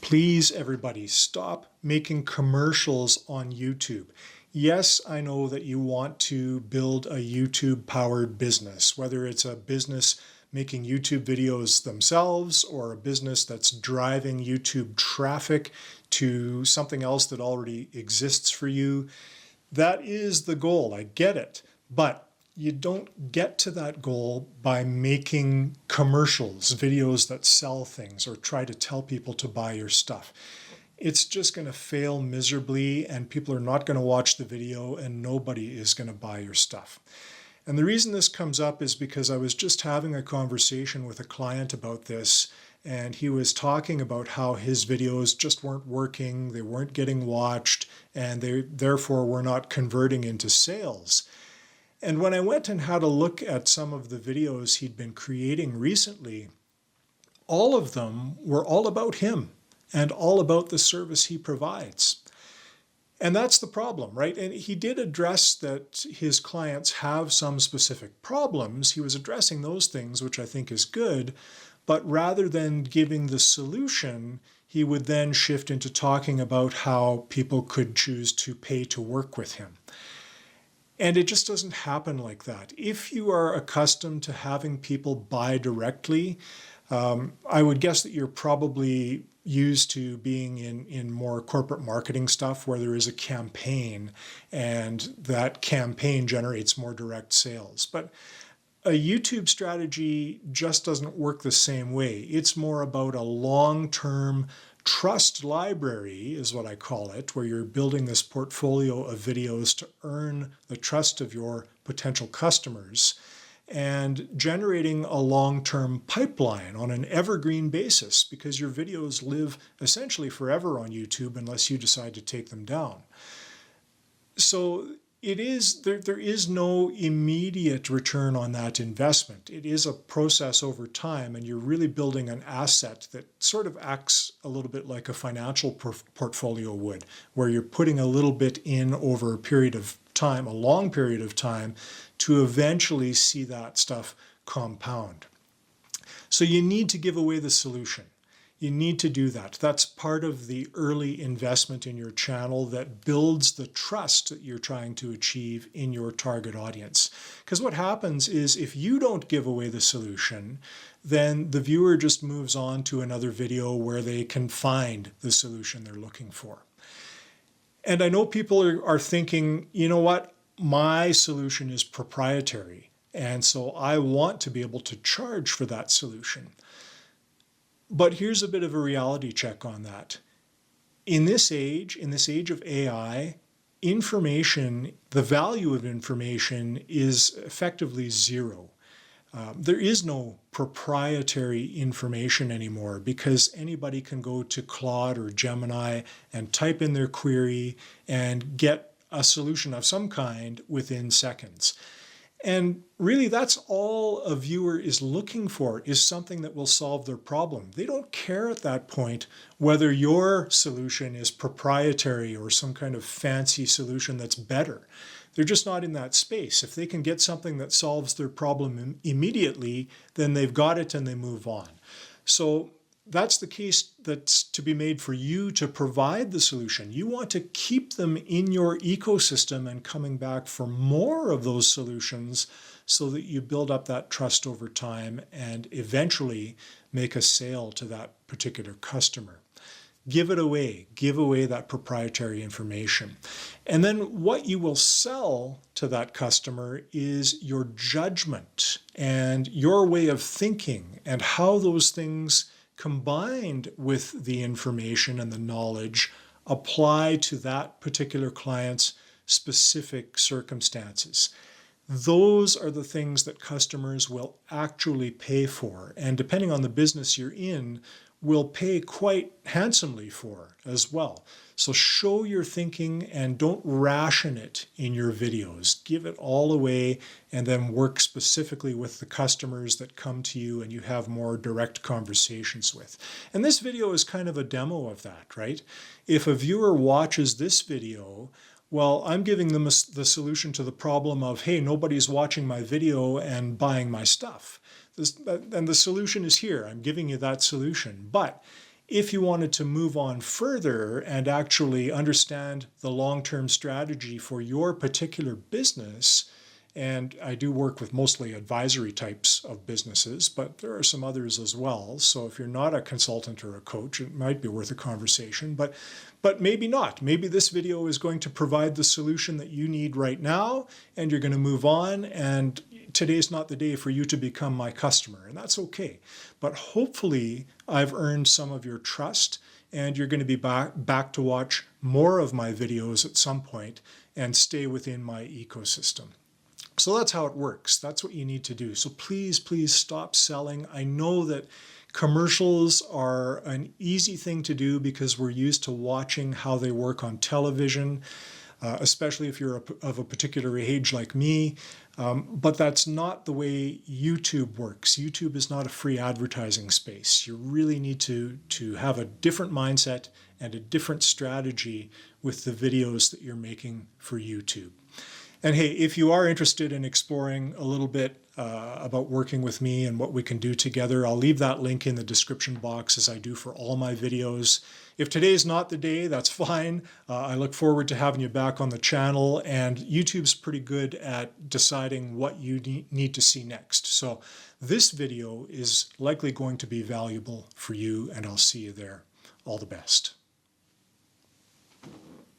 Please, everybody, stop making commercials on YouTube. Yes, I know that you want to build a YouTube-powered business, whether it's a business making YouTube videos themselves or a business that's driving YouTube traffic to something else that already exists for you. That is the goal. I get it. But you don't get to that goal by making commercials, videos that sell things, or try to tell people to buy your stuff. It's just going to fail miserably, and people are not going to watch the video, and nobody is going to buy your stuff. And the reason this comes up is because I was just having a conversation with a client about this, and he was talking about how his videos just weren't working, they weren't getting watched, and they therefore were not converting into sales. And when I went and had a look at some of the videos he'd been creating recently, all of them were all about him and all about the service he provides. And that's the problem, right? And he did address that his clients have some specific problems. He was addressing those things, which I think is good. But rather than giving the solution, he would then shift into talking about how people could choose to pay to work with him. And it just doesn't happen like that. If you are accustomed to having people buy directly, I would guess that you're probably used to being in more corporate marketing stuff where there is a campaign and that campaign generates more direct sales. But a YouTube strategy just doesn't work the same way. It's more about a long-term trust library, is what I call it, where you're building this portfolio of videos to earn the trust of your potential customers and generating a long-term pipeline on an evergreen basis, because your videos live essentially forever on YouTube unless you decide to take them down. So there is no immediate return on that investment. It is a process over time, and you're really building an asset that sort of acts a little bit like a financial portfolio would, where you're putting a little bit in over a period of time, a long period of time, to eventually see that stuff compound. So you need to give away the solution. You need to do that. That's part of the early investment in your channel that builds the trust that you're trying to achieve in your target audience. Because what happens is if you don't give away the solution, then the viewer just moves on to another video where they can find the solution they're looking for. And I know people are thinking, you know what, my solution is proprietary, and so I want to be able to charge for that solution. But here's a bit of a reality check on that. In this age of AI, information, the value of information is effectively zero. There is no proprietary information anymore because anybody can go to Claude or Gemini and type in their query and get a solution of some kind within seconds. And really, that's all a viewer is looking for, is something that will solve their problem. They don't care at that point whether your solution is proprietary or some kind of fancy solution that's better. They're just not in that space. If they can get something that solves their problem immediately, then they've got it and they move on. So that's the case that's to be made for you to provide the solution. You want to keep them in your ecosystem and coming back for more of those solutions so that you build up that trust over time and eventually make a sale to that particular customer. Give it away. Give away that proprietary information. And then what you will sell to that customer is your judgment and your way of thinking and how those things combined with the information and the knowledge apply to that particular client's specific circumstances. Those are the things that customers will actually pay for, and depending on the business you're in, will pay quite handsomely for as well. So show your thinking and don't ration it in your videos. Give it all away and then work specifically with the customers that come to you and you have more direct conversations with. And this video is kind of a demo of that, right? If a viewer watches this video, well, I'm giving them the solution to the problem of, hey, nobody's watching my video and buying my stuff. And the solution is here. I'm giving you that solution. But If you wanted to move on further and actually understand the long-term strategy for your particular business, and I do work with mostly advisory types of businesses, but there are some others as well. So if you're not a consultant or a coach, it might be worth a conversation, but maybe not. Maybe this video is going to provide the solution that you need right now, and you're going to move on, and today's not the day for you to become my customer, and that's okay. But hopefully I've earned some of your trust, and you're going to be back to watch more of my videos at some point and stay within my ecosystem. So that's how it works. That's what you need to do. So please, please stop selling. I know that commercials are an easy thing to do because we're used to watching how they work on television, especially if you're of a particular age like me. But that's not the way YouTube works. YouTube is not a free advertising space. You really need to have a different mindset and a different strategy with the videos that you're making for YouTube. And hey, if you are interested in exploring a little bit about working with me and what we can do together, I'll leave that link in the description box as I do for all my videos. If today's not the day, that's fine. I look forward to having you back on the channel, and YouTube's pretty good at deciding what you need to see next. So this video is likely going to be valuable for you, and I'll see you there. All the best.